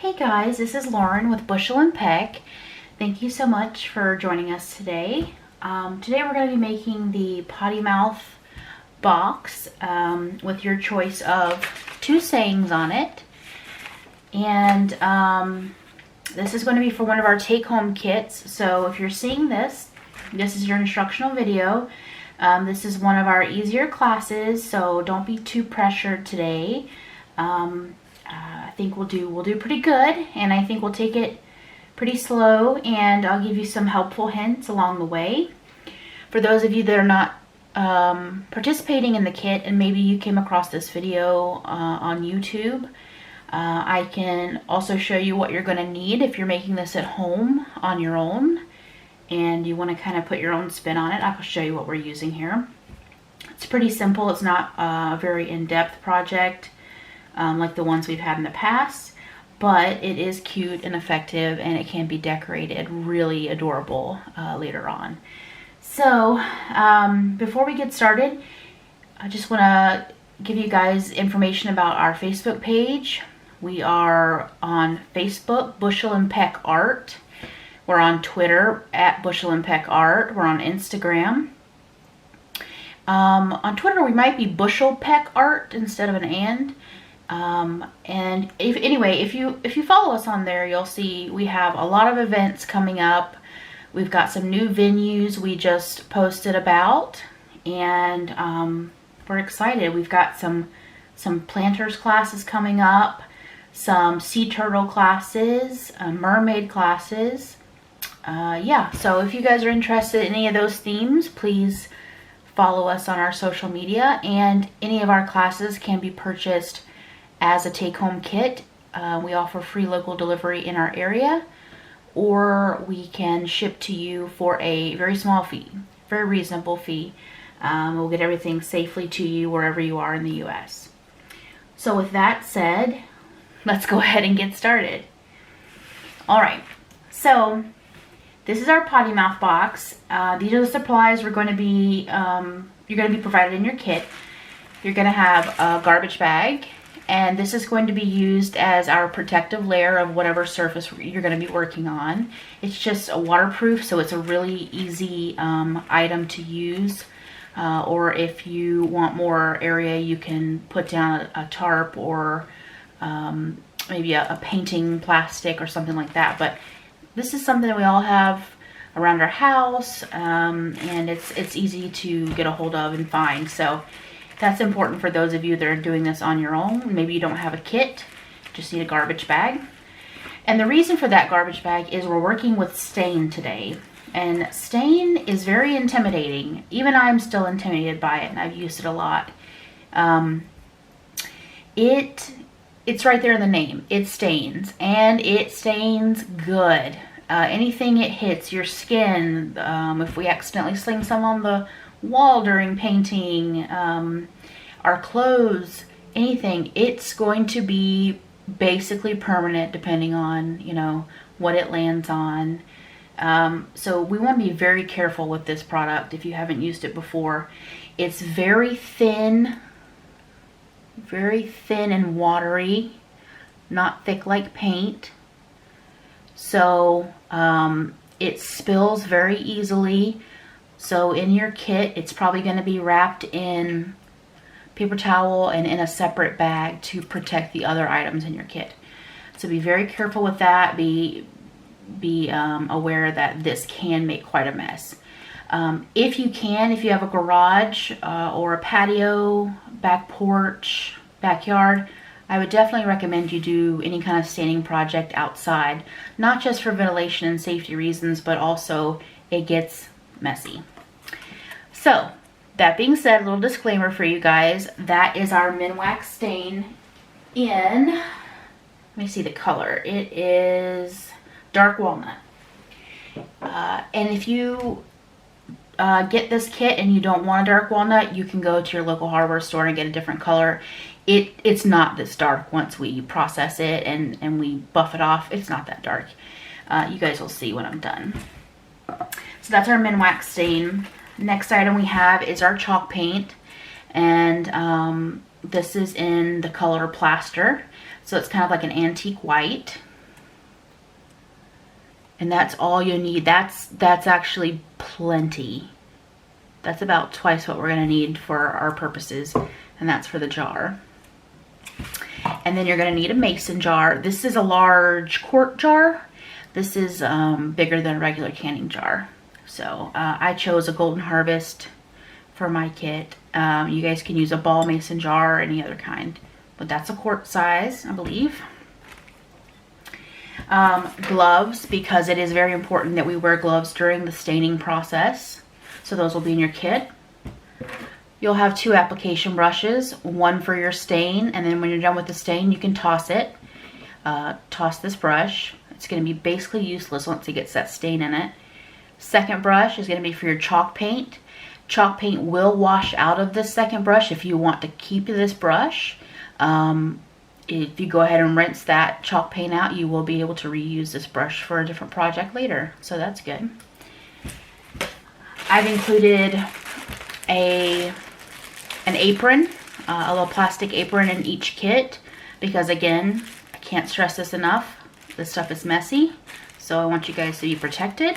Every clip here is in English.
Hey guys, this is Lauren with Bushel and Peck. Thank you so much for joining us today. Today we're going to be making the Potty Mouth Box with your choice of 2 sayings on it. And this is going to be for one of our take-home kits. So if you're seeing this, this is your instructional video. This is one of our easier classes, so don't be too pressured today. I think we'll do pretty good, and I think we'll take it pretty slow, and I'll give you some helpful hints along the way. For those of you that are not participating in the kit, and maybe you came across this video on YouTube, I can also show you what you're going to need if you're making this at home on your own and you want to kind of put your own spin on it. I'll show you what we're using here. It's pretty simple. It's not a very in-depth project like the ones we've had in the past, but it is cute and effective, and it can be decorated really adorable later on. So before we get started, I just want to give you guys information about our Facebook page. We are on Facebook, Bushel and Peck Art. We're on Twitter at Bushel and Peck Art. We're on Instagram. On Twitter, we might be Bushel Peck Art instead of an and. And if you follow us on there, you'll see we have a lot of events coming up. We've got some new venues we just posted about, and we're excited. We've got some planters classes coming up, some sea turtle classes, mermaid classes. Yeah, so if you guys are interested in any of those themes, please follow us on our social media, and any of our classes can be purchased as a take-home kit. We offer free local delivery in our area, or we can ship to you for a very small fee, very reasonable fee. We'll get everything safely to you wherever you are in the US. So with that said, let's go ahead and get started. Alright, so this is our Potty Mouth Box. These are the supplies you're going to be provided in your kit. You're going to have a garbage bag, and this is going to be used as our protective layer of whatever surface you're going to be working on. It's just a waterproof, so it's a really easy item to use. Or if you want more area, you can put down a tarp or maybe a painting plastic or something like that. But this is something that we all have around our house, and it's easy to get a hold of and find. So that's important for those of you that are doing this on your own. Maybe you don't have a kit, just need a garbage bag. And the reason for that garbage bag is we're working with stain today. And stain is very intimidating. Even I'm still intimidated by it, and I've used it a lot. It's right there in the name. It stains, and it stains good. Anything it hits, your skin, if we accidentally sling some on the wall during painting, our clothes, anything, it's going to be basically permanent depending on, what it lands on. So we want to be very careful with this product if you haven't used it before. It's very thin and watery, not thick like paint. So it spills very easily. So in your kit, it's probably going to be wrapped in paper towel and in a separate bag to protect the other items in your kit. So be very careful with that. Be aware that this can make quite a mess. If you have a garage or a patio, back porch, backyard, I would definitely recommend you do any kind of staining project outside, not just for ventilation and safety reasons, but also it gets messy. So that being said, a little disclaimer for you guys, that is our Minwax stain in, let me see the color, it is dark walnut. And if you get this kit and you don't want a dark walnut, you can go to your local hardware store and get a different color. It's not this dark once we process it and we buff it off. It's not that dark. You guys will see when I'm done. So that's our Minwax stain. Next item we have is our chalk paint, and this is in the color plaster. So it's kind of like an antique white. And that's all you need. That's actually plenty. That's about twice what we're gonna need for our purposes, and that's for the jar. And then you're gonna need a mason jar. This is a large quart jar. This is bigger than a regular canning jar. So I chose a Golden Harvest for my kit. You guys can use a ball mason jar or any other kind, but that's a quart size, I believe. Gloves, because it is very important that we wear gloves during the staining process. So those will be in your kit. You'll have 2 application brushes, one for your stain, and then when you're done with the stain, you can toss it. Toss this brush. It's going to be basically useless once it gets that stain in it. Second brush is going to be for your chalk paint. Chalk paint will wash out of this second brush if you want to keep this brush. If you go ahead and rinse that chalk paint out, you will be able to reuse this brush for a different project later. So that's good. I've included an apron, a little plastic apron in each kit, because again, I can't stress this enough. This stuff is messy, so I want you guys to be protected.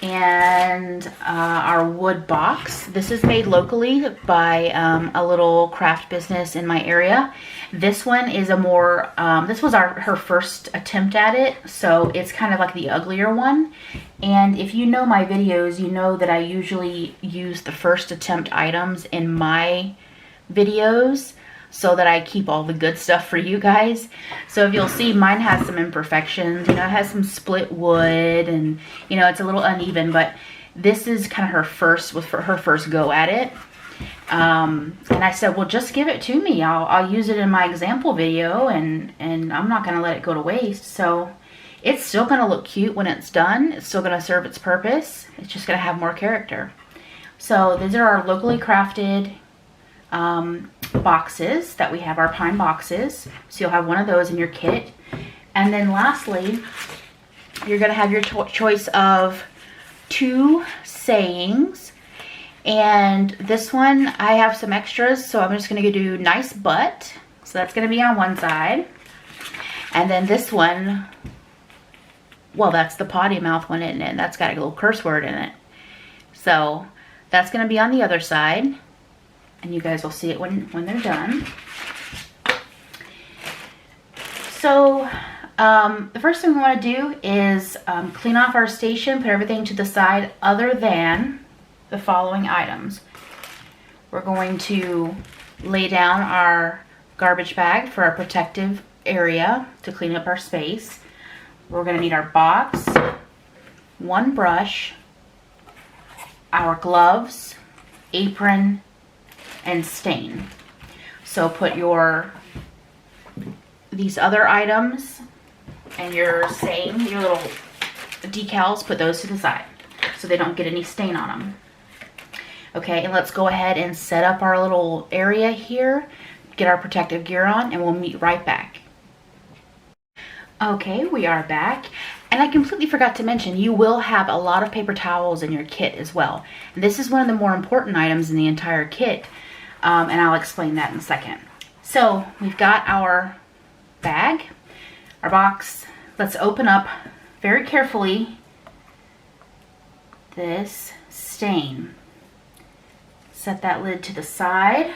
And our wood box. This is made locally by a little craft business in my area. This one is a more, this was her first attempt at it, so it's kind of like the uglier one. And if you know my videos, you know that I usually use the first attempt items in my videos so that I keep all the good stuff for you guys. So if you'll see, mine has some imperfections. You know, it has some split wood and, you know, it's a little uneven, but this is kind of her first go at it. And I said, well, just give it to me. I'll use it in my example video, and I'm not going to let it go to waste. So it's still going to look cute when it's done. It's still going to serve its purpose. It's just going to have more character. So these are our locally crafted boxes that we have, our pine boxes. So you'll have one of those in your kit. And then lastly, you're going to have your choice of 2 sayings. And this one, I have some extras, so I'm just going to do nice butt. So that's going to be on one side. And then this one, well, that's the potty mouth one, isn't it? That's got a little curse word in it. So that's going to be on the other side. And you guys will see it when they're done. So the first thing we want to do is clean off our station, put everything to the side other than the following items. We're going to lay down our garbage bag for our protective area to clean up our space. We're going to need our box, 1 brush, our gloves, apron, and stain. So put these other items and your stain, your little decals, put those to the side so they don't get any stain on them. Okay, and let's go ahead and set up our little area here, get our protective gear on, and we'll meet right back. Okay, we are back. And I completely forgot to mention, you will have a lot of paper towels in your kit as well. And this is one of the more important items in the entire kit. And I'll explain that in a second. So we've got our bag, our box. Let's open up very carefully this stain. Set that lid to the side.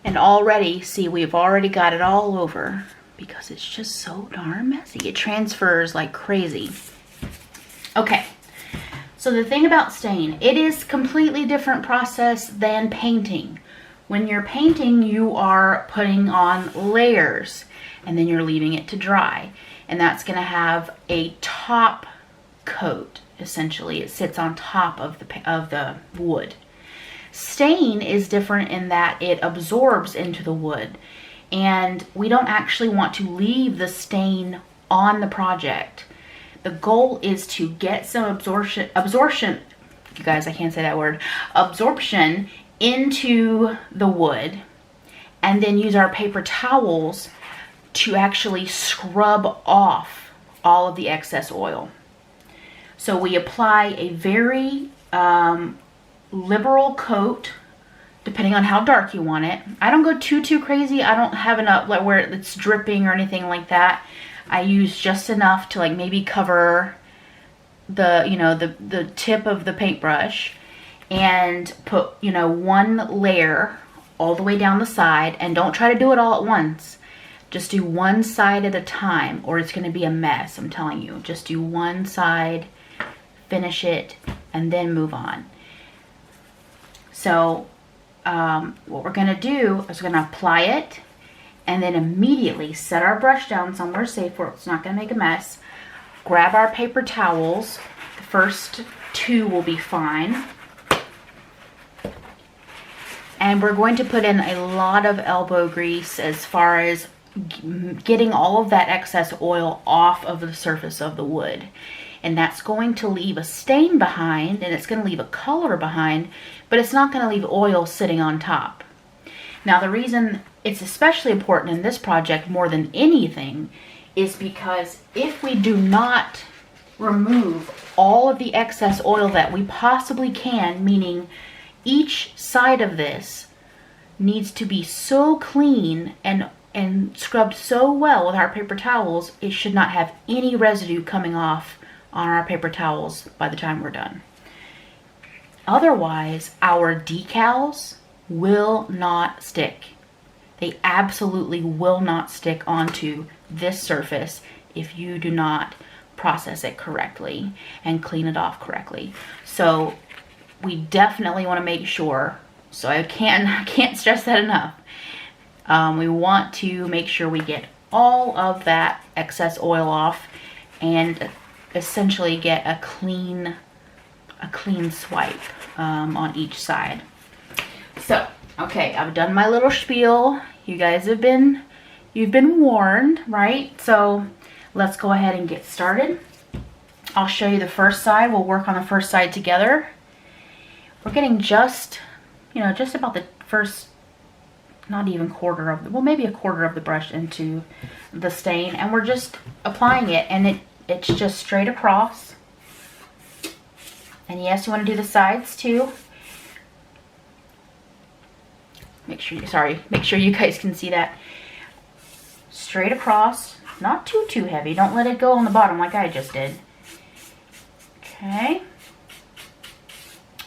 And already, see, we've already got it all over because it's just so darn messy. It transfers like crazy. Okay. So the thing about stain, it is completely different process than painting. When you're painting, you are putting on layers and then you're leaving it to dry. And that's going to have a top coat, essentially. It sits on top of the wood. Stain is different in that it absorbs into the wood. And we don't actually want to leave the stain on the project. The goal is to get some absorption, you guys, I can't say that word, absorption into the wood, and then use our paper towels to actually scrub off all of the excess oil. So we apply a very liberal coat, depending on how dark you want it. I don't go too crazy. I don't have enough where it's dripping or anything like that. I use just enough to like maybe cover the, you know, the tip of the paintbrush, and put, you know, one layer all the way down the side. And don't try to do it all at once. Just do one side at a time, or it's going to be a mess, I'm telling you. Just do one side, finish it, and then move on. So what we're going to do is we're going to apply it, and then immediately set our brush down somewhere safe where it's not going to make a mess. Grab our paper towels. The first two will be fine. And we're going to put in a lot of elbow grease as far as getting all of that excess oil off of the surface of the wood. And that's going to leave a stain behind, and it's going to leave a color behind, but it's not going to leave oil sitting on top. Now, the reason it's especially important in this project more than anything is because if we do not remove all of the excess oil that we possibly can, meaning each side of this needs to be so clean and scrubbed so well with our paper towels, it should not have any residue coming off on our paper towels by the time we're done. Otherwise, our decals will not stick. They absolutely will not stick onto this surface if you do not process it correctly and clean it off correctly. So we definitely want to make sure, so I can't stress that enough. We want to make sure we get all of that excess oil off and essentially get a clean swipe on each side. So, okay, I've done my little spiel. You guys you've been warned, right? So let's go ahead and get started. I'll show you the first side. We'll work on the first side together. We're getting just about the first, not even quarter of, well, maybe a quarter of the brush into the stain, and we're just applying it, and it's just straight across. And yes, you want to do the sides too. Make sure you guys can see that. Straight across, not too heavy. Don't let it go on the bottom like I just did. Okay.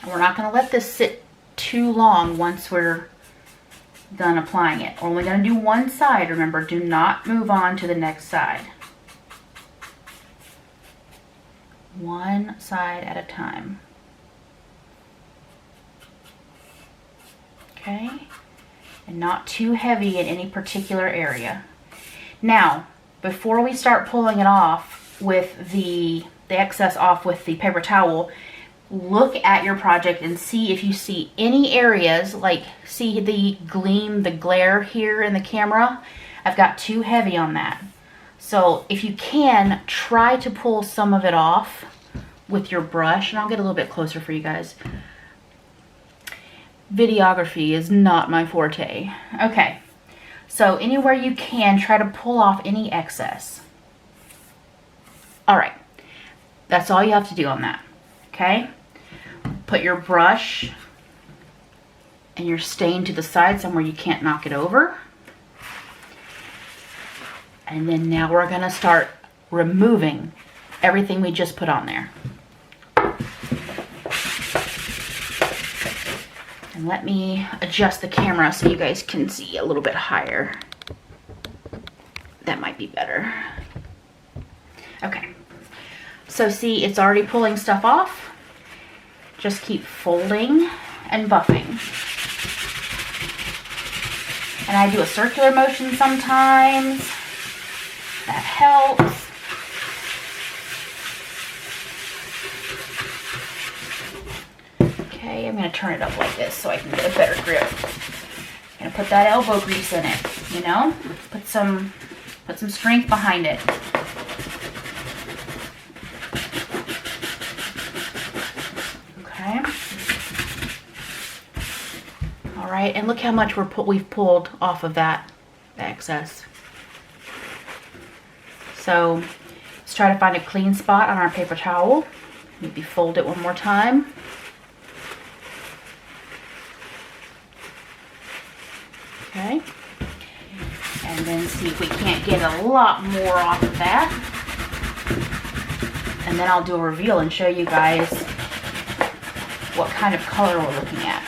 We're not going to let this sit too long once we're done applying it. We're only going to do one side. Remember, do not move on to the next side. One side at a time. Okay. And not too heavy in any particular area. Now, before we start pulling it off with the excess off with the paper towel, look at your project and see if you see any areas, like see the gleam, the glare here in the camera. I've got too heavy on that. So if you can, try to pull some of it off with your brush, and I'll get a little bit closer for you guys. Videography is not my forte. Okay, so anywhere you can, try to pull off any excess. All right, that's all you have to do on that, okay? Put your brush and your stain to the side somewhere you can't knock it over. And then now we're gonna start removing everything we just put on there. And let me adjust the camera so you guys can see a little bit higher. That might be better. Okay. So see, it's already pulling stuff off. Just keep folding and buffing. And I do a circular motion sometimes. That helps. Okay, I'm going to turn it up like this so I can get a better grip. I'm going to put that elbow grease in it, you know? Put some strength behind it. Okay. All right, and look how much we've pulled off of that excess. So let's try to find a clean spot on our paper towel. Maybe fold it one more time. Okay. and then see if we can't get a lot more off of that. And then I'll do a reveal and show you guys what kind of color we're looking at.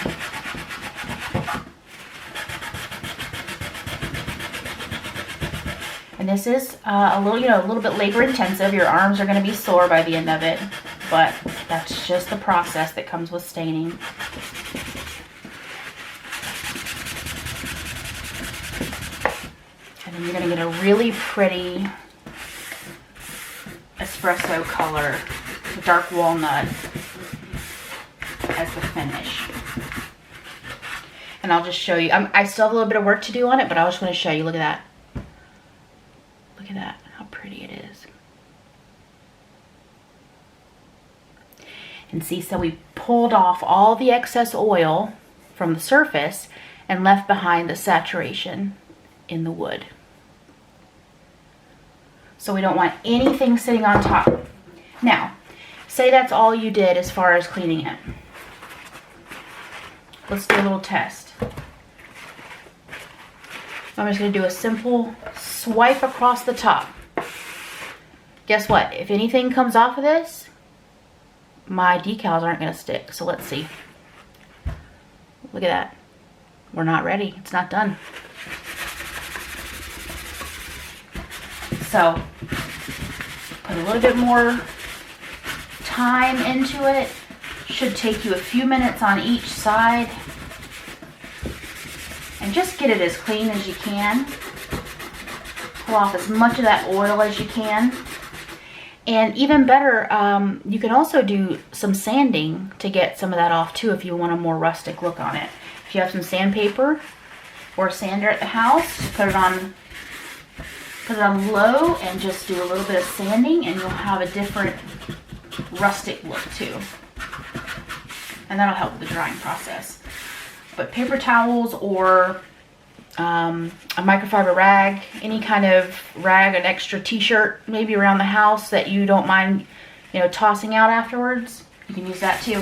And this is a little bit labor intensive. Your arms are going to be sore by the end of it, but that's just the process that comes with staining. And then you're going to get a really pretty espresso color, dark walnut as the finish. And I'll just show you. I still have a little bit of work to do on it, but I just want to show you. Look at that. Look at that, how pretty it is. And see, so we pulled off all the excess oil from the surface and left behind the saturation in the wood. So we don't want anything sitting on top. Now, say that's all you did as far as cleaning it. Let's do a little test. I'm just going to do a simple swipe across the top. Guess what? If anything comes off of this, my decals aren't going to stick. So let's see. Look at that. We're not ready. It's not done. So put a little bit more time into it. Should take you a few minutes on each side. And just get it as clean as you can. Pull off as much of that oil as you can. And even better, you can also do some sanding to get some of that off too if you want a more rustic look on it. If you have some sandpaper or sander at the house, put it on low and just do a little bit of sanding and you'll have a different rustic look too. And that'll help with the drying process. But paper towels or a microfiber rag, any kind of rag, an extra t-shirt maybe around the house that you don't mind, tossing out afterwards, you can use that too.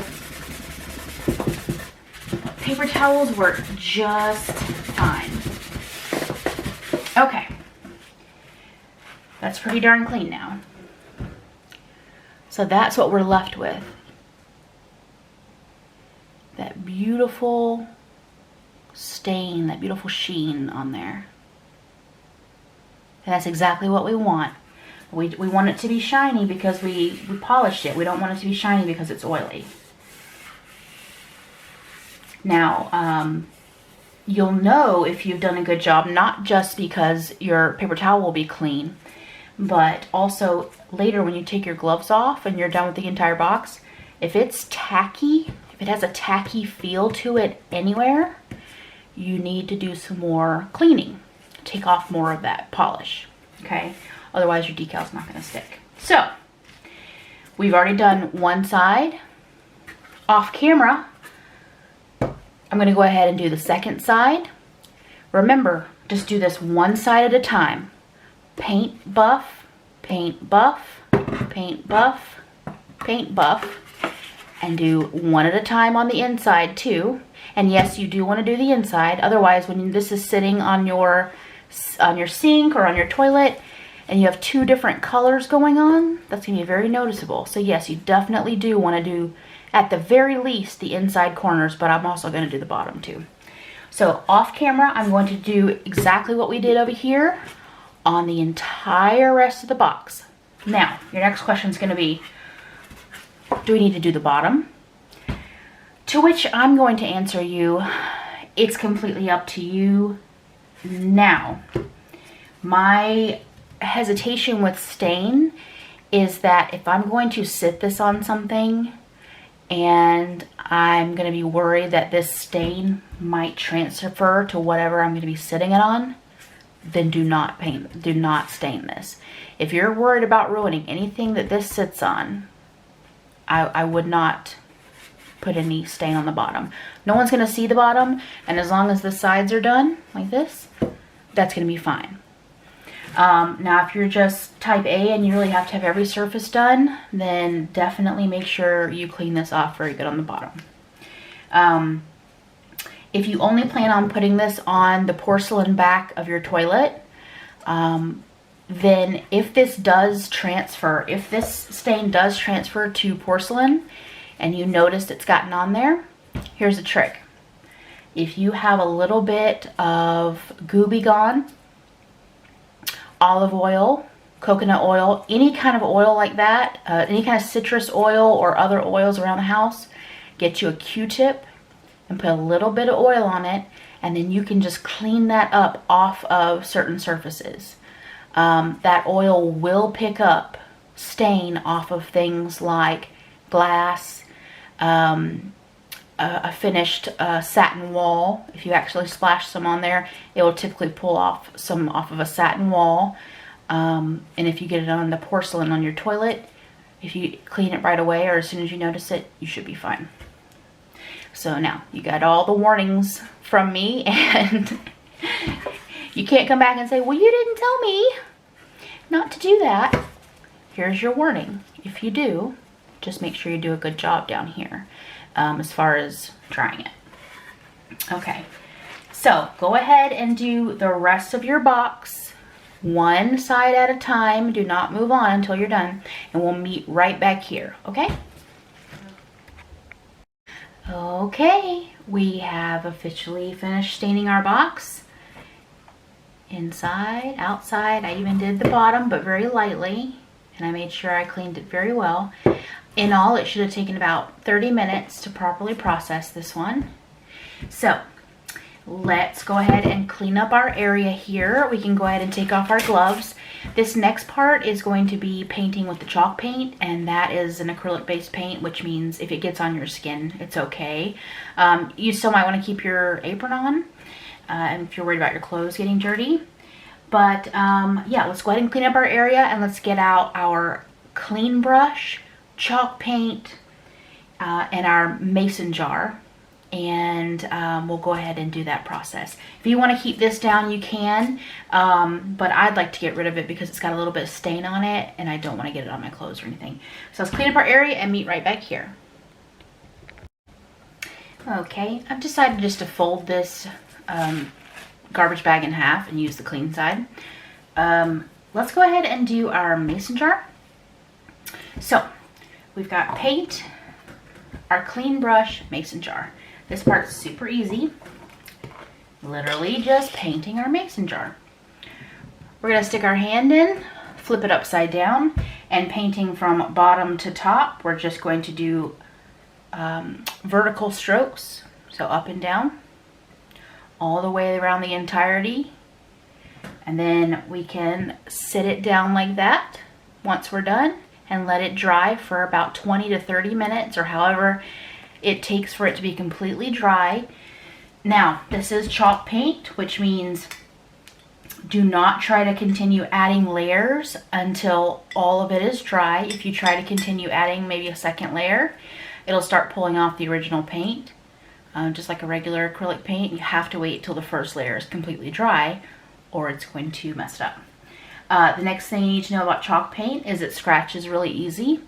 Paper towels work just fine. Okay, that's pretty darn clean now. So that's what we're left with. That beautiful stain, that beautiful sheen on there. And that's exactly what we want. We want it to be shiny because we polished it. We don't want it to be shiny because it's oily. Now, you'll know if you've done a good job, not just because your paper towel will be clean, but also later when you take your gloves off and you're done with the entire box, if it's tacky, if it has a tacky feel to it anywhere, you need to do some more cleaning. Take off more of that polish, okay? Otherwise your decal's not gonna stick. So, we've already done one side. Off camera, I'm gonna go ahead and do the second side. Remember, just do this one side at a time. Paint buff, paint buff, paint buff, paint buff, and do one at a time on the inside too. And yes, you do want to do the inside. Otherwise, when this is sitting on your sink or on your toilet and you have two different colors going on, that's going to be very noticeable. So yes, you definitely do want to do, at the very least, the inside corners, but I'm also going to do the bottom too. So off camera, I'm going to do exactly what we did over here on the entire rest of the box. Now, your next question is going to be, do we need to do the bottom? To which I'm going to answer you, it's completely up to you. Now, my hesitation with stain is that if I'm going to sit this on something and I'm going to be worried that this stain might transfer to whatever I'm going to be sitting it on, then do not stain this. If you're worried about ruining anything that this sits on, I would not put any stain on the bottom. No one's going to see the bottom, and as long as the sides are done like this, that's going to be fine. Now, if you're just type A and you really have to have every surface done, then definitely make sure you clean this off very good on the bottom. If you only plan on putting this on the porcelain back of your toilet, then if this does transfer, if this stain does transfer to porcelain and you noticed it's gotten on there, here's a trick. If you have a little bit of Gooby Gone, olive oil, coconut oil, any kind of oil like that, any kind of citrus oil or other oils around the house, get you a Q-tip and put a little bit of oil on it, and then you can just clean that up off of certain surfaces. That oil will pick up stain off of things like glass, a finished satin wall. If you actually splash some on there, it will typically pull off some off of a satin wall. And if you get it on the porcelain on your toilet, if you clean it right away or as soon as you notice it, you should be fine. So now you got all the warnings from me, and you can't come back and say, well, you didn't tell me not to do that. Here's your warning. If you do, just make sure you do a good job down here as far as trying it. Okay, so go ahead and do the rest of your box one side at a time. Do not move on until you're done, and we'll meet right back here, okay? Okay, we have officially finished staining our box. Inside, outside, I even did the bottom, but very lightly, and I made sure I cleaned it very well. In all, it should have taken about 30 minutes to properly process this one. So, let's go ahead and clean up our area here. We can go ahead and take off our gloves. This next part is going to be painting with the chalk paint, and that is an acrylic based paint, which means if it gets on your skin, it's okay. You still might want to keep your apron on, and if you're worried about your clothes getting dirty. But yeah, let's go ahead and clean up our area, and let's get out our clean brush, chalk paint, and our mason jar. And we'll go ahead and do that process. If you want to keep this down, you can, but I'd like to get rid of it because it's got a little bit of stain on it, and I don't want to get it on my clothes or anything. So let's clean up our area and meet right back here. Okay, I've decided just to fold this garbage bag in half and use the clean side. Let's go ahead and do our mason jar. So we've got paint, our clean brush, mason jar. This part's super easy. Literally just painting our mason jar. We're gonna stick our hand in, flip it upside down, and painting from bottom to top, we're just going to do vertical strokes, so up and down, all the way around the entirety. And then we can sit it down like that once we're done and let it dry for about 20 to 30 minutes or however it takes for it to be completely dry. Now, this is chalk paint, which means do not try to continue adding layers until all of it is dry. If you try to continue adding maybe a second layer, it'll start pulling off the original paint. Just like a regular acrylic paint, you have to wait till the first layer is completely dry or it's going to mess it up. The next thing you need to know about chalk paint is it scratches really easy.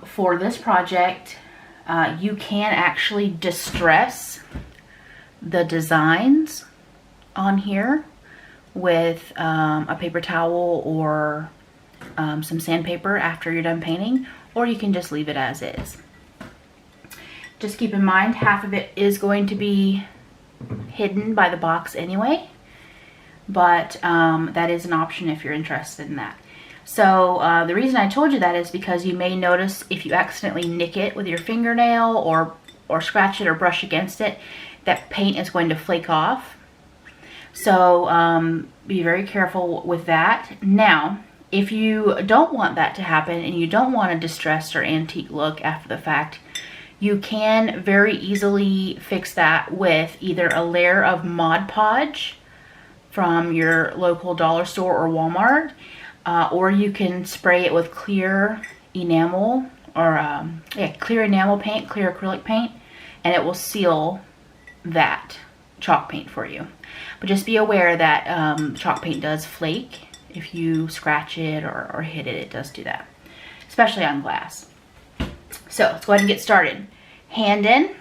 For this project, you can actually distress the designs on here with a paper towel or some sandpaper after you're done painting, or you can just leave it as is. Just keep in mind, half of it is going to be hidden by the box anyway, but that is an option if you're interested in that. So the reason I told you that is because you may notice if you accidentally nick it with your fingernail or scratch it or brush against it, that paint is going to flake off. So be very careful with that. Now, if you don't want that to happen and you don't want a distressed or antique look after the fact, you can very easily fix that with either a layer of Mod Podge from your local dollar store or Walmart, or you can spray it with clear enamel or clear enamel paint, clear acrylic paint, and it will seal that chalk paint for you. But just be aware that chalk paint does flake. If you scratch it or hit it, it does do that, especially on glass. So let's go ahead and get started. Hand in.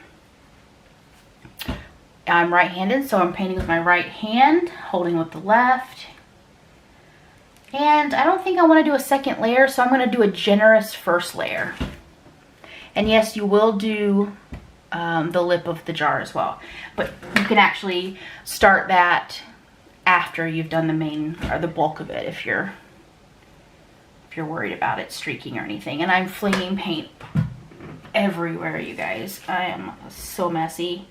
I'm right-handed, so I'm painting with my right hand, holding with the left. And I don't think I want to do a second layer, so I'm going to do a generous first layer. And yes, you will do the lip of the jar as well. But you can actually start that after you've done the main or the bulk of it if you're worried about it streaking or anything. And I'm flinging paint everywhere, you guys. I am so messy.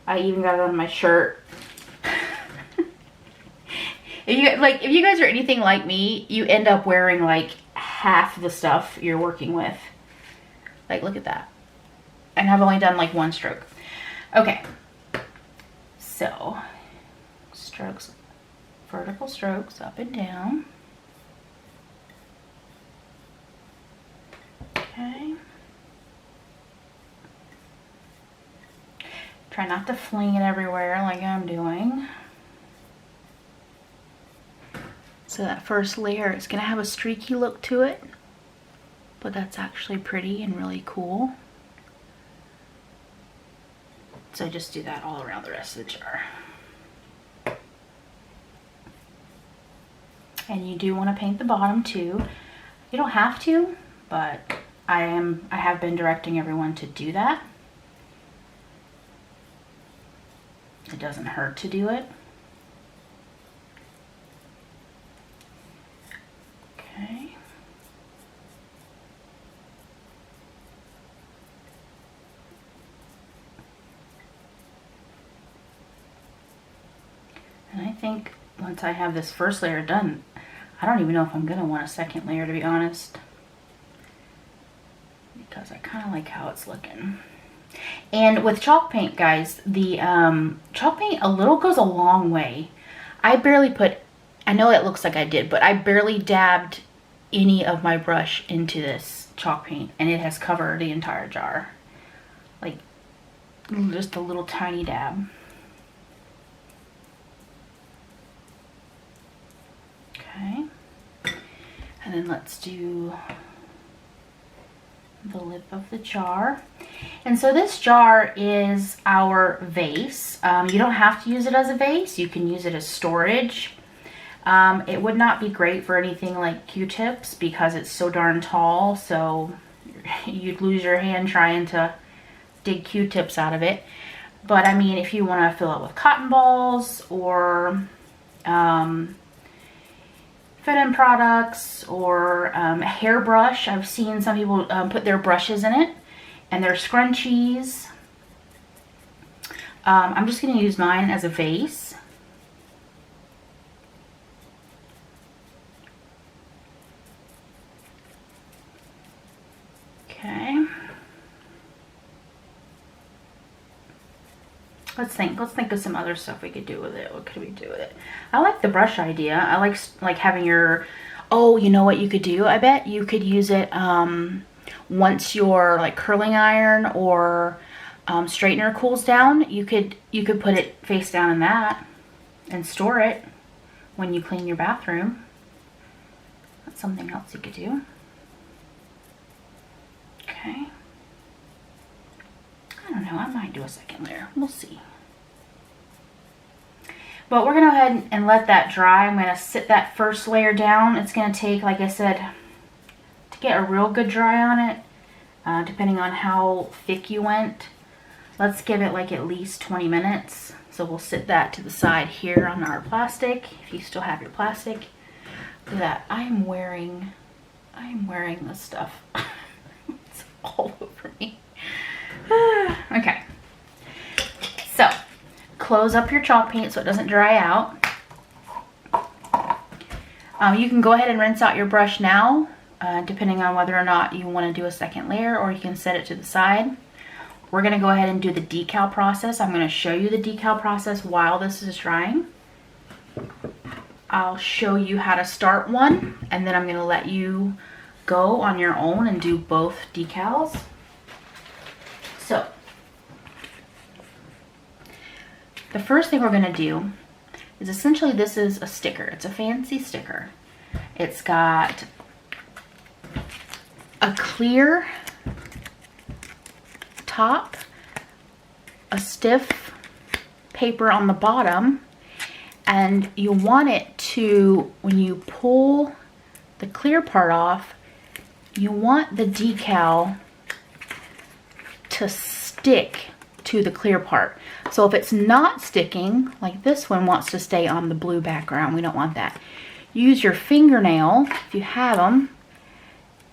I even got it on my shirt. If you guys are anything like me, you end up wearing like half the stuff you're working with. Like, look at that. And I've only done like one stroke. Okay. So, strokes, vertical strokes up and down. Okay. Try not to fling it everywhere like I'm doing. So that first layer is going to have a streaky look to it, but that's actually pretty and really cool. So just do that all around the rest of the jar. And you do want to paint the bottom too. You don't have to, but I have been directing everyone to do that. It doesn't hurt to do it. Okay. And I think once I have this first layer done, I don't even know if I'm going to want a second layer, to be honest. Because I kind of like how it's looking. And with chalk paint, guys, the chalk paint a little goes a long way. I barely put, I know it looks like I did, but I barely dabbed any of my brush into this chalk paint, and it has covered the entire jar. Like, just a little tiny dab. Okay. And then let's do the lip of the jar. And so this jar is our vase. You don't have to use it as a vase. You can use it as storage. It would not be great for anything like Q-tips because it's so darn tall, so you'd lose your hand trying to dig Q-tips out of it. But I mean, if you want to fill it with cotton balls or fit-in products or a hairbrush. I've seen some people put their brushes in it and their scrunchies. I'm just going to use mine as a vase. Okay. Let's think of some other stuff we could do with it. What could we do with it? I like the brush idea. I like having your, oh, you know what you could do? I bet you could use it once your like curling iron or straightener cools down. You could put it face down in that and store it when you clean your bathroom. That's something else you could do. Okay. I don't know, I might do a second layer. We'll see. But we're going to go ahead and let that dry. I'm going to sit that first layer down. It's going to take, like I said, to get a real good dry on it, depending on how thick you went. Let's give it like at least 20 minutes. So we'll sit that to the side here on our plastic, if you still have your plastic. Look at that. I am wearing this stuff. It's all over me. Okay, so close up your chalk paint so it doesn't dry out. You can go ahead and rinse out your brush now, depending on whether or not you want to do a second layer, or you can set it to the side. We're going to go ahead and do the decal process. I'm going to show you the decal process while this is drying. I'll show you how to start one, and then I'm going to let you go on your own and do both decals. So, the first thing we're going to do is essentially this is a sticker. It's a fancy sticker. It's got a clear top, a stiff paper on the bottom, and you want it to, when you pull the clear part off, you want the decal to stick to the clear part. So if it's not sticking, like this one wants to stay on the blue background, we don't want that. Use your fingernail, if you have them,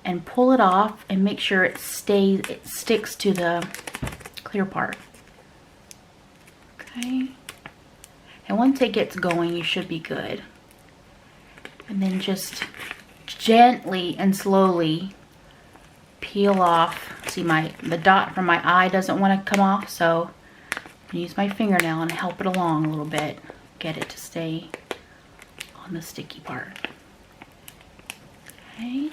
and pull it off and make sure it sticks to the clear part. Okay. And once it gets going, you should be good. And then just gently and slowly peel off. See, the dot from my eye doesn't want to come off, so I use my fingernail and help it along a little bit. Get it to stay on the sticky part. Okay.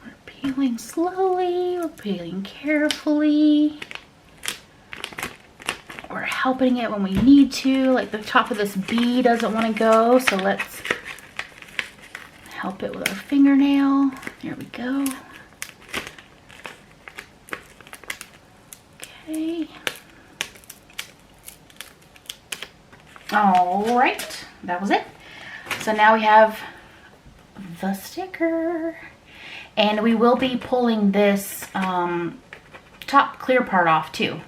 We're peeling slowly, we're peeling carefully. We're helping it when we need to, like the top of this bee doesn't want to go, so let's help it with our fingernail. There we go. Okay. All right, that was it. So now we have the sticker. And we will be pulling this top clear part off too.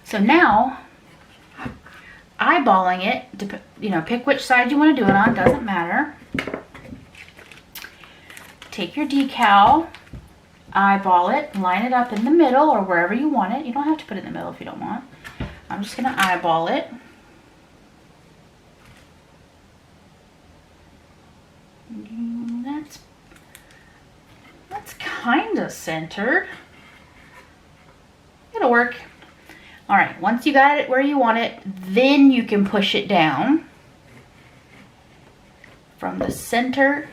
So now, eyeballing it, you know, pick which side you want to do it on, doesn't matter. Take your decal, eyeball it, line it up in the middle or wherever you want it. You don't have to put it in the middle if you don't want. I'm just going to eyeball it. That's kind of centered. It'll work. All right, once you got it where you want it, then you can push it down from the center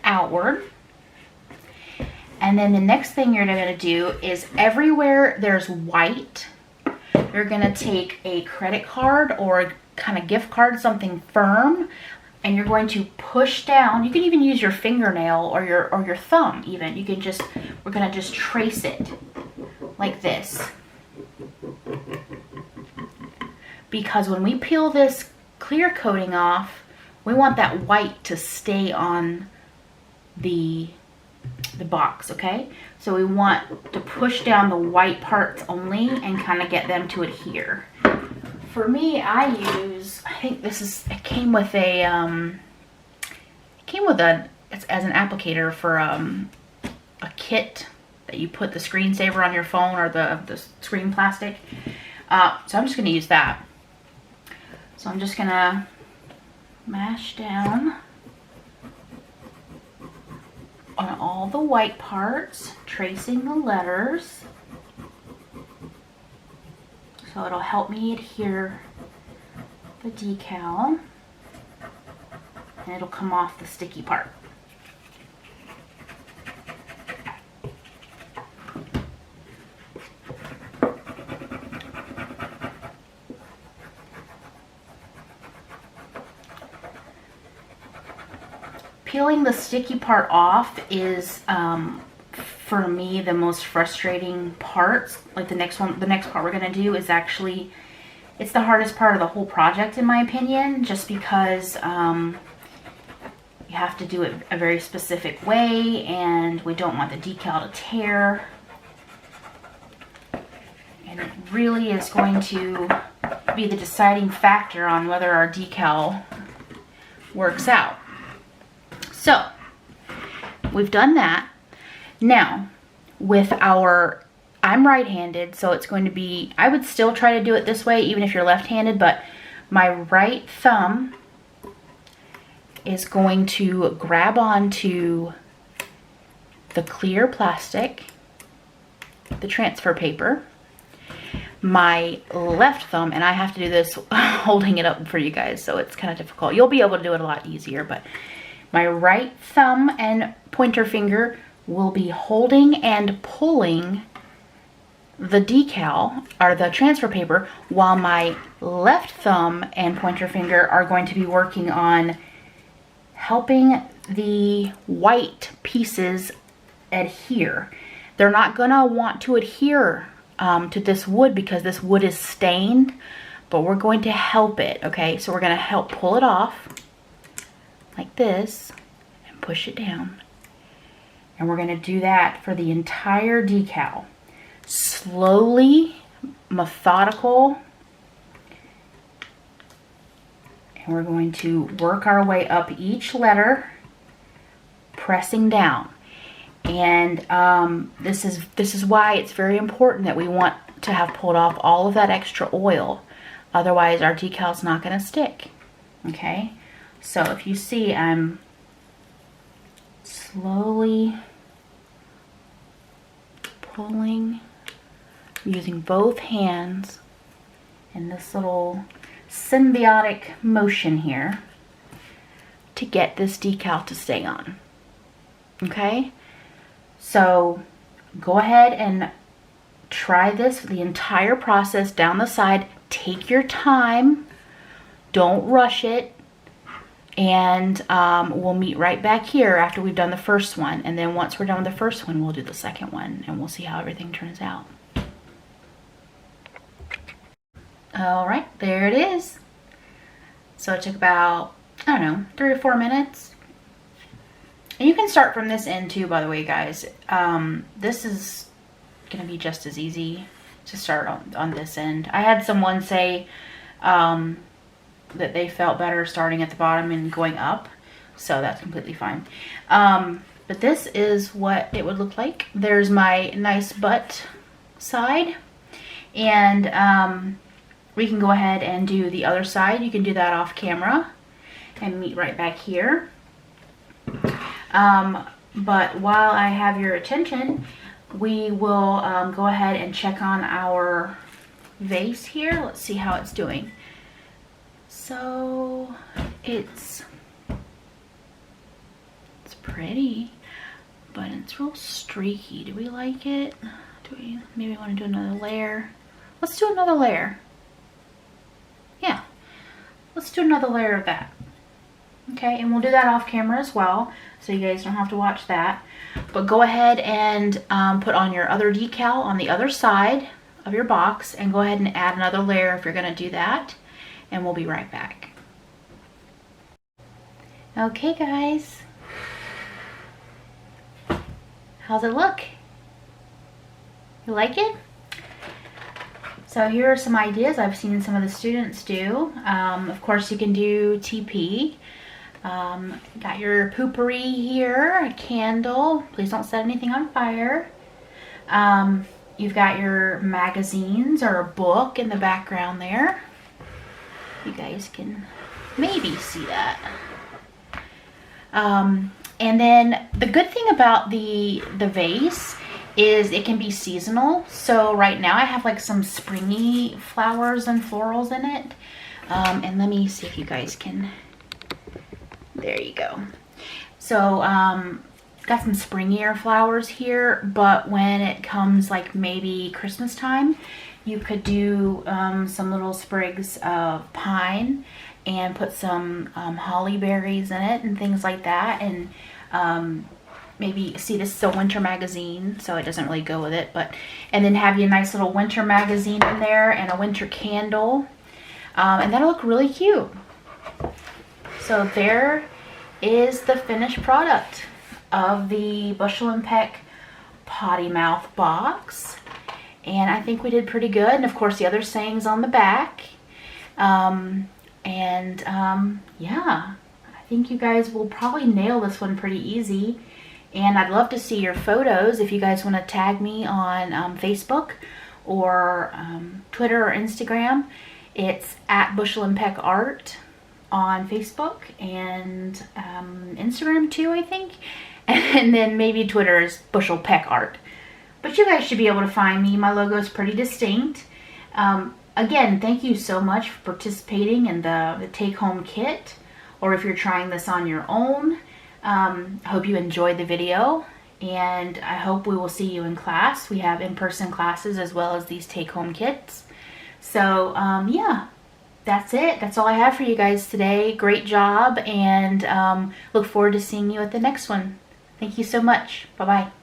outward. And then the next thing you're going to do is everywhere there's white, you're going to take a credit card or a kind of gift card, something firm, and you're going to push down. You can even use your fingernail or your thumb even. You can just, we're going to just trace it like this. Because when we peel this clear coating off, we want that white to stay on the box, okay? So we want to push down the white parts only and kind of get them to adhere. For me, I think this is, it came with as an applicator for a kit that you put the screensaver on your phone or the screen plastic. So I'm just going to use that. So I'm just going to mash down on all the white parts, tracing the letters. So it'll help me adhere the decal, and it'll come off the sticky part. Peeling the sticky part off is, for me, the most frustrating part. Like the next part we're gonna do is actually, it's the hardest part of the whole project in my opinion, just because you have to do it a very specific way and we don't want the decal to tear. And it really is going to be the deciding factor on whether our decal works out. So, we've done that. Now, with I'm right-handed, so it's going to be, I would still try to do it this way even if you're left-handed, but my right thumb is going to grab onto the clear plastic, the transfer paper. My left thumb, and I have to do this holding it up for you guys, so it's kind of difficult. You'll be able to do it a lot easier, but my right thumb and pointer finger will be holding and pulling the decal or the transfer paper, while my left thumb and pointer finger are going to be working on helping the white pieces adhere. They're not gonna want to adhere to this wood because this wood is stained, but we're going to help it, okay? So we're gonna help pull it off like this and push it down. And we're going to do that for the entire decal. Slowly, methodical. And we're going to work our way up each letter, pressing down. And this is why it's very important that we want to have pulled off all of that extra oil. Otherwise, our decal's not going to stick. Okay? So if you see, I'm slowly pulling, using both hands in this little symbiotic motion here to get this decal to stay on. Okay? So go ahead and try this, the entire process down the side. Take your time. Don't rush it. And we'll meet right back here after we've done the first one. And then once we're done with the first one, we'll do the second one. And we'll see how everything turns out. All right, there it is. So it took about, I don't know, 3 or 4 minutes. And you can start from this end too, by the way, guys. This is going to be just as easy to start on this end. I had someone say that they felt better starting at the bottom and going up, so that's completely fine. But this is what it would look like. There's my nice butt side, and we can go ahead and do the other side. You can do that off camera and meet right back here. But while I have your attention, we will go ahead and check on our vase here. Let's see how it's doing. So it's pretty, but it's real streaky. Do we like it? Do we maybe want to do another layer? Let's do another layer. Yeah, let's do another layer of that. Okay, and we'll do that off camera as well, so you guys don't have to watch that. But go ahead and put on your other decal on the other side of your box, and go ahead and add another layer if you're going to do that. And we'll be right back. Okay, guys. How's it look? You like it? So here are some ideas I've seen some of the students do. Of course, you can do TP. Got your poopery here, a candle. Please don't set anything on fire. You've got your magazines or a book in the background there. You guys can maybe see that. And then the good thing about the vase is it can be seasonal. So right now I have like some springy flowers and florals in it. And let me see if you guys can, there you go. So got some springier flowers here, but when it comes like maybe Christmas time, you could do some little sprigs of pine and put some holly berries in it and things like that. And maybe, see, this is a winter magazine, so it doesn't really go with it. But and then have you a nice little winter magazine in there and a winter candle. And that'll look really cute. So there is the finished product of the Bushel and Peck Potty Mouth Box. And I think we did pretty good. And of course the other sayings on the back. Yeah, I think you guys will probably nail this one pretty easy. And I'd love to see your photos if you guys want to tag me on Facebook or Twitter or Instagram. It's at Bushel and Peck Art on Facebook and Instagram too, I think. And then maybe Twitter is Bushel Peck Art. But you guys should be able to find me. My logo is pretty distinct. Again, thank you so much for participating in the Take Home Kit. Or if you're trying this on your own. I hope you enjoyed the video. And I hope we will see you in class. We have in-person classes as well as these Take Home Kits. So, yeah. That's it. That's all I have for you guys today. Great job. And look forward to seeing you at the next one. Thank you so much. Bye-bye.